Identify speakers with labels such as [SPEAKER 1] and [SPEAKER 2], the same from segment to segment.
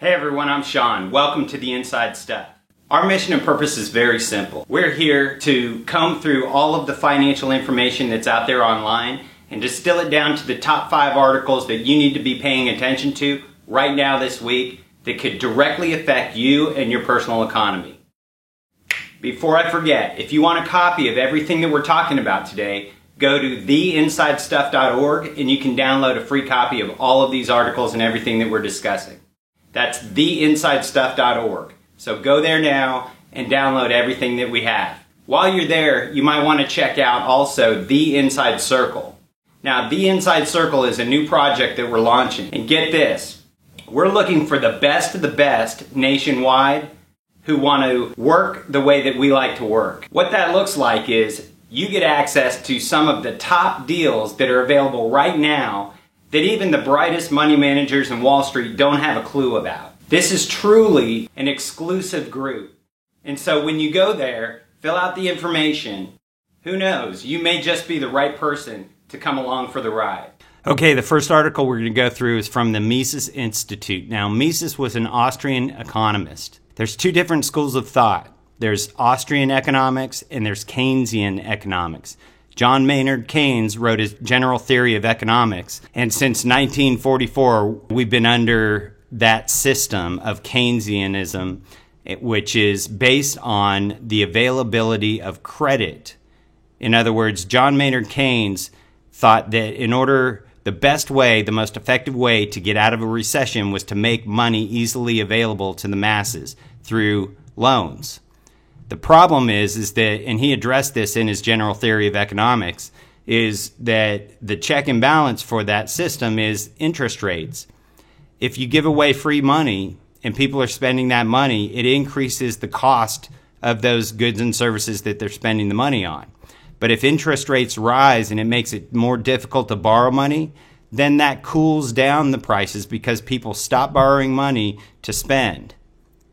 [SPEAKER 1] Hey everyone, I'm Sean. Welcome to the Inside Stuff. Our mission and purpose is very simple. We're here to comb through all of the financial information that's out there online and distill it down to the top 5 articles that you need to be paying attention to right now this week that could directly affect you and your personal economy. Before I forget, if you want a copy of everything that we're talking about today, go to theinsidestuff.org and you can download a free copy of all of these articles and everything that we're discussing. That's theinsidestuff.org. So go there now and download everything that we have. While you're there, you might want to check out also The Inside Circle. Now, The Inside Circle is a new project that we're launching. And get this, we're looking for the best of the best nationwide who want to work the way that we like to work. What that looks like is you get access to some of the top deals that are available right now that even the brightest money managers in Wall Street don't have a clue about. This is truly an exclusive group. And so when you go there, fill out the information. Who knows, you may just be the right person to come along for the ride. Okay, the first article we're going to go through is from the Mises Institute. Now, Mises was an Austrian economist. There's 2 different schools of thought. There's Austrian economics and there's Keynesian economics. John Maynard Keynes wrote his General Theory of Economics, and since 1944, we've been under that system of Keynesianism, which is based on the availability of credit. In other words, John Maynard Keynes thought that the best way, the most effective way to get out of a recession was to make money easily available to the masses through loans. The problem is that, and he addressed this in his General Theory of Economics, is that the check and balance for that system is interest rates. If you give away free money and people are spending that money, it increases the cost of those goods and services that they're spending the money on. But if interest rates rise and it makes it more difficult to borrow money, then that cools down the prices because people stop borrowing money to spend.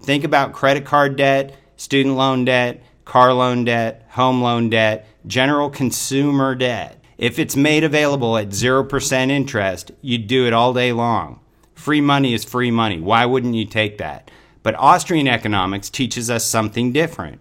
[SPEAKER 1] Think about credit card debt, student loan debt, car loan debt, home loan debt, general consumer debt. If it's made available at 0% interest, you'd do it all day long. Free money is free money. Why wouldn't you take that? But Austrian economics teaches us something different.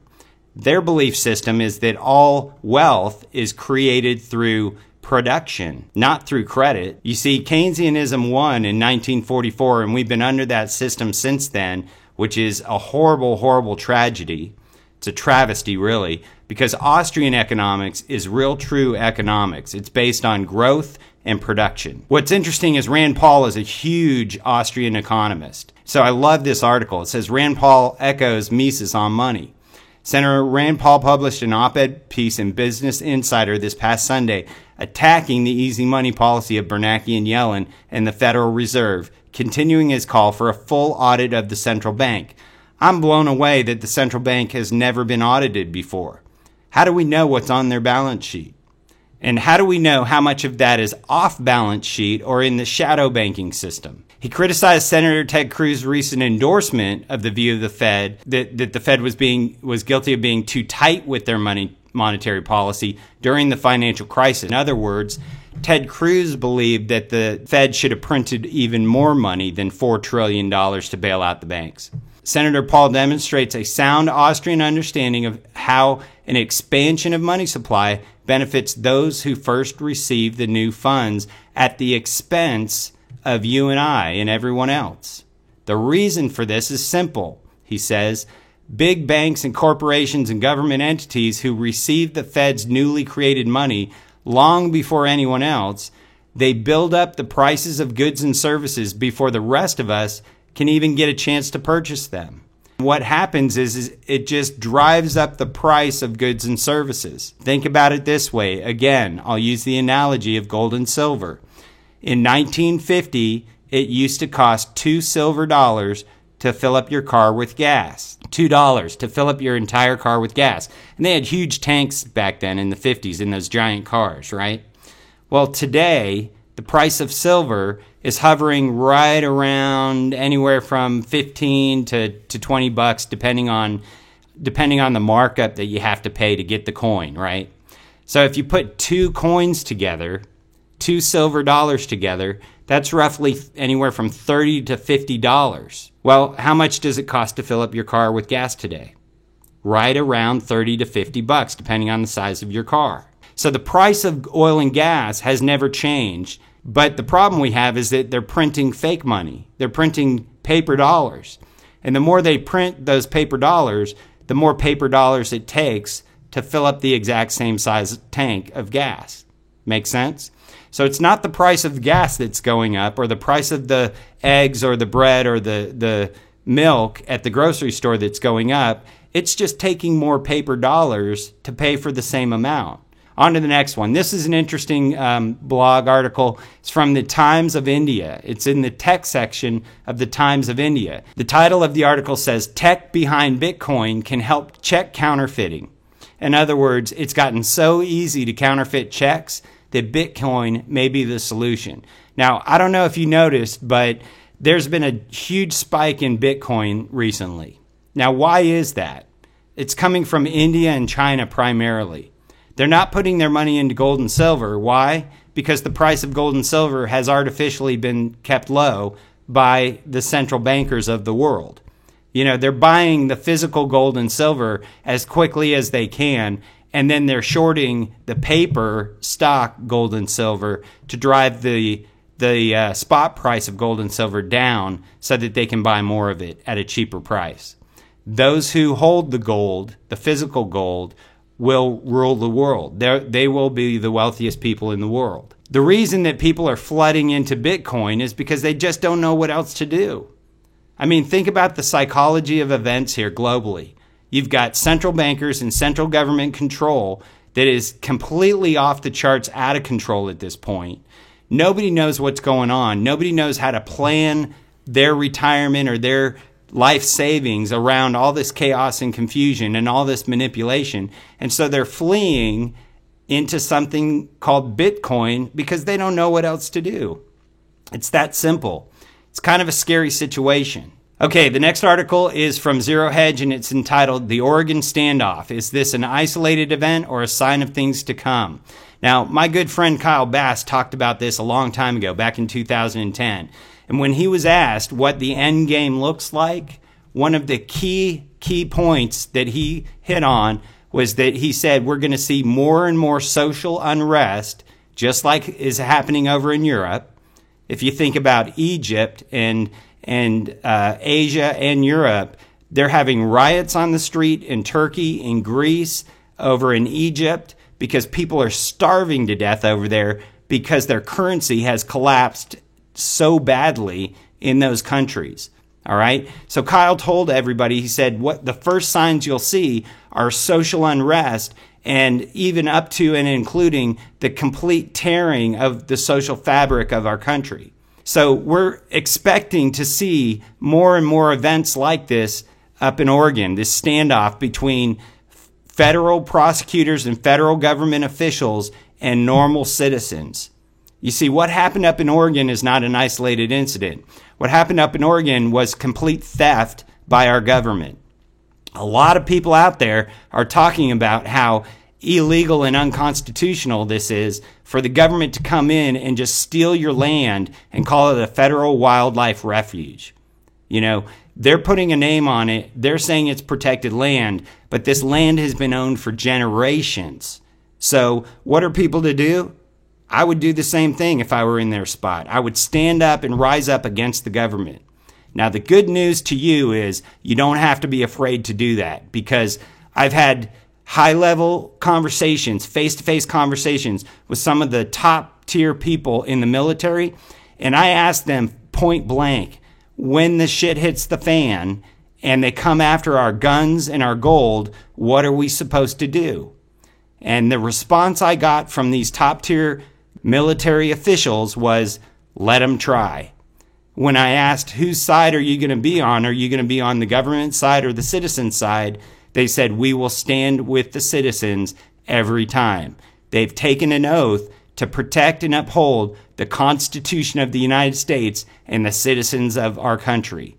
[SPEAKER 1] Their belief system is that all wealth is created through production, not through credit. You see, Keynesianism won in 1944, and we've been under that system since then, which is a horrible, horrible tragedy. It's a travesty, really, because Austrian economics is real, true economics. It's based on growth and production. What's interesting is Rand Paul is a huge Austrian economist. So I love this article. It says, Rand Paul echoes Mises on money. Senator Rand Paul published an op-ed piece in Business Insider this past Sunday attacking the easy money policy of Bernanke and Yellen and the Federal Reserve, continuing his call for a full audit of the central bank. I'm blown away that the central bank has never been audited before. How do we know what's on their balance sheet? And how do we know how much of that is off balance sheet or in the shadow banking system? He criticized Senator Ted Cruz's recent endorsement of the view of the Fed that the Fed was guilty of being too tight with their monetary policy during the financial crisis. In other words, Ted Cruz believed that the Fed should have printed even more money than $4 trillion to bail out the banks. Senator Paul demonstrates a sound Austrian understanding of how an expansion of money supply benefits those who first receive the new funds at the expense of you and I and everyone else. The reason for this is simple, he says. Big banks and corporations and government entities who receive the Fed's newly created money long before anyone else, they build up the prices of goods and services before the rest of us can even get a chance to purchase them. What happens is it just drives up the price of goods and services. Think about it this way. Again, I'll use the analogy of gold and silver. In 1950, it used to cost $2 silver to fill up your car with gas. $2 to fill up your entire car with gas. And they had huge tanks back then in the 50s in those giant cars, right? Well, today, the price of silver is hovering right around anywhere from 15 to 20 bucks, depending on the markup that you have to pay to get the coin, right? So if you put 2 coins together, two silver dollars together, that's roughly anywhere from $30 to $50. Well, how much does it cost to fill up your car with gas today? Right around 30 to 50 bucks, depending on the size of your car. So the price of oil and gas has never changed, but the problem we have is that they're printing fake money. They're printing paper dollars. And the more they print those paper dollars, the more paper dollars it takes to fill up the exact same size tank of gas. Make sense? So it's not the price of the gas that's going up, or the price of the eggs or the bread or the milk at the grocery store that's going up. It's just taking more paper dollars to pay for the same amount. On to the next one. This is an interesting blog article. It's from the Times of India. It's in the tech section of the Times of India. The title of the article says, "Tech Behind Bitcoin Can Help Check Counterfeiting." In other words, it's gotten so easy to counterfeit checks that Bitcoin may be the solution. Now, I don't know if you noticed, but there's been a huge spike in Bitcoin recently. Now, why is that? It's coming from India and China primarily. They're not putting their money into gold and silver. Why? Because the price of gold and silver has artificially been kept low by the central bankers of the world. You know, they're buying the physical gold and silver as quickly as they can, and then they're shorting the paper stock gold and silver to drive the spot price of gold and silver down so that they can buy more of it at a cheaper price. Those who hold the gold, the physical gold, will rule the world. They will be the wealthiest people in the world. The reason that people are flooding into Bitcoin is because they just don't know what else to do. I mean, think about the psychology of events here globally. You've got central bankers and central government control that is completely off the charts, out of control at this point. Nobody knows what's going on. Nobody knows how to plan their retirement or their life savings around all this chaos and confusion and all this manipulation. And so they're fleeing into something called Bitcoin because they don't know what else to do. It's that simple. It's kind of a scary situation. Okay, the next article is from Zero Hedge, and it's entitled, "The Oregon Standoff. Is this an isolated event or a sign of things to come?" Now, my good friend Kyle Bass talked about this a long time ago, back in 2010. And when he was asked what the end game looks like, one of the key points that he hit on was that he said we're going to see more and more social unrest, just like is happening over in Europe. If you think about Egypt and Asia and Europe, they're having riots on the street in Turkey, in Greece, over in Egypt, because people are starving to death over there because their currency has collapsed so badly in those countries. All right. So Kyle told everybody, he said, what the first signs you'll see are social unrest, and even up to and including the complete tearing of the social fabric of our country. So we're expecting to see more and more events like this up in Oregon, this standoff between federal prosecutors and federal government officials and normal citizens. You see, what happened up in Oregon is not an isolated incident. What happened up in Oregon was complete theft by our government. A lot of people out there are talking about how illegal and unconstitutional this is for the government to come in and just steal your land and call it a federal wildlife refuge. You know, they're putting a name on it. They're saying it's protected land, but this land has been owned for generations. So what are people to do? I would do the same thing if I were in their spot. I would stand up and rise up against the government. Now, the good news to you is you don't have to be afraid to do that, because I've had high-level conversations, face-to-face conversations with some of the top-tier people in the military, and I asked them point blank, when the shit hits the fan and they come after our guns and our gold, what are we supposed to do? And the response I got from these top-tier military officials was, let them try. When I asked, whose side are you going to be on? Are you going to be on the government side or the citizen side? They said, we will stand with the citizens every time. They've taken an oath to protect and uphold the Constitution of the United States and the citizens of our country,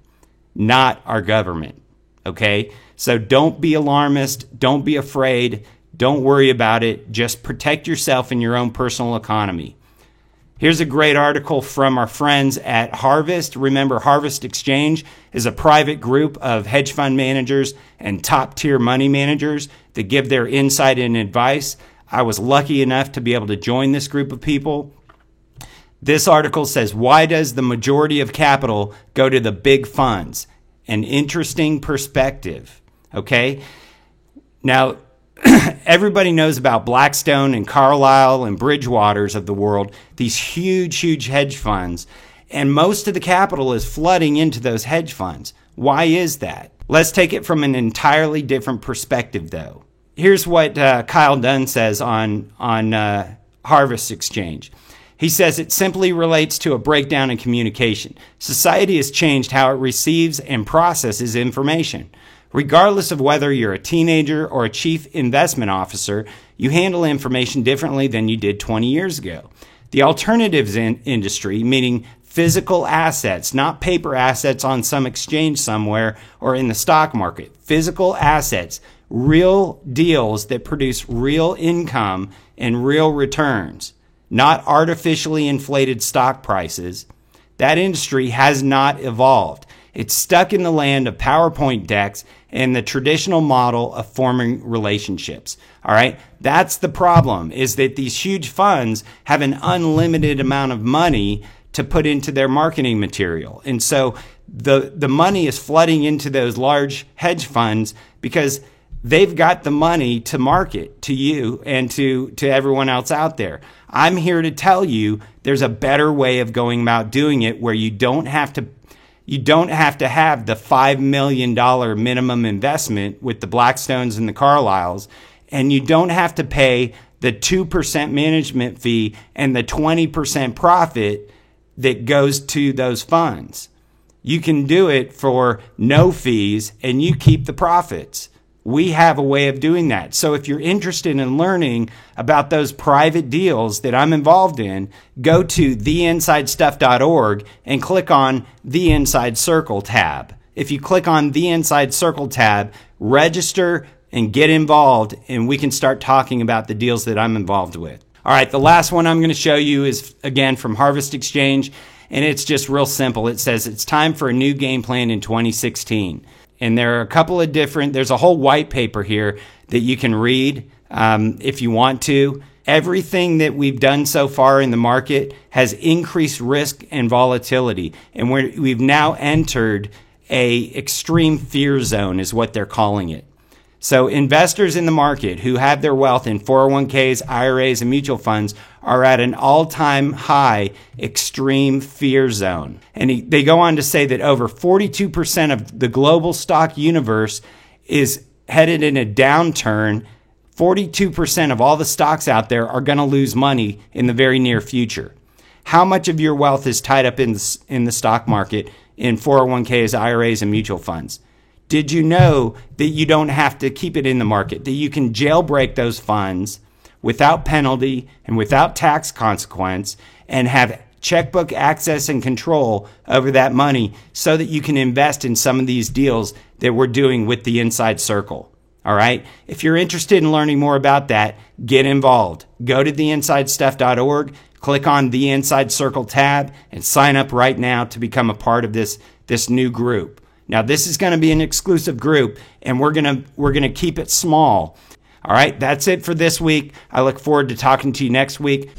[SPEAKER 1] not our government. Okay? So don't be alarmist. Don't be afraid. Don't worry about it. Just protect yourself and your own personal economy. Here's a great article from our friends at Harvest. Remember, Harvest Exchange is a private group of hedge fund managers and top-tier money managers that give their insight and advice. I was lucky enough to be able to join this group of people. This article says, why does the majority of capital go to the big funds? An interesting perspective, okay? Now, everybody knows about Blackstone and Carlyle and Bridgewaters of the world, these huge hedge funds, and most of the capital is flooding into those hedge funds. Why is that? Let's take it from an entirely different perspective, though. Here's what Kyle Dunn says on Harvest Exchange. He says it simply relates to a breakdown in communication. Society has changed how it receives and processes information. Regardless of whether you're a teenager or a chief investment officer, you handle information differently than you did 20 years ago. The alternatives industry, meaning physical assets, not paper assets on some exchange somewhere or in the stock market, physical assets, real deals that produce real income and real returns, not artificially inflated stock prices. That industry has not evolved. It's stuck in the land of PowerPoint decks and the traditional model of forming relationships. All right. That's the problem, is that these huge funds have an unlimited amount of money to put into their marketing material. And so the money is flooding into those large hedge funds because they've got the money to market to you and to everyone else out there. I'm here to tell you there's a better way of going about doing it where you don't have to have the $5 million minimum investment with the Blackstones and the Carlyles, and you don't have to pay the 2% management fee and the 20% profit that goes to those funds. You can do it for no fees and you keep the profits. We have a way of doing that. So if you're interested in learning about those private deals that I'm involved in, go to theinsidestuff.org and click on the Inside Circle tab. If you click on the Inside Circle tab, register and get involved, and we can start talking about the deals that I'm involved with. All right, the last one I'm going to show you is, again, from Harvest Exchange, and it's just real simple. It says it's time for a new game plan in 2016. And there are a couple of there's a whole white paper here that you can read if you want to. Everything that we've done so far in the market has increased risk and volatility. And we've now entered a extreme fear zone is what they're calling it. So investors in the market who have their wealth in 401ks, IRAs, and mutual funds are at an all-time high extreme fear zone. And they go on to say that over 42% of the global stock universe is headed in a downturn. 42% of all the stocks out there are going to lose money in the very near future. How much of your wealth is tied up in the stock market in 401ks, IRAs, and mutual funds? Did you know that you don't have to keep it in the market, that you can jailbreak those funds without penalty and without tax consequence and have checkbook access and control over that money so that you can invest in some of these deals that we're doing with the Inside Circle? All right. If you're interested in learning more about that, get involved. Go to theinsidestuff.org, click on the Inside Circle tab, and sign up right now to become a part of this new group. Now, this is going to be an exclusive group, and we're going to keep it small. All right, that's it for this week. I look forward to talking to you next week.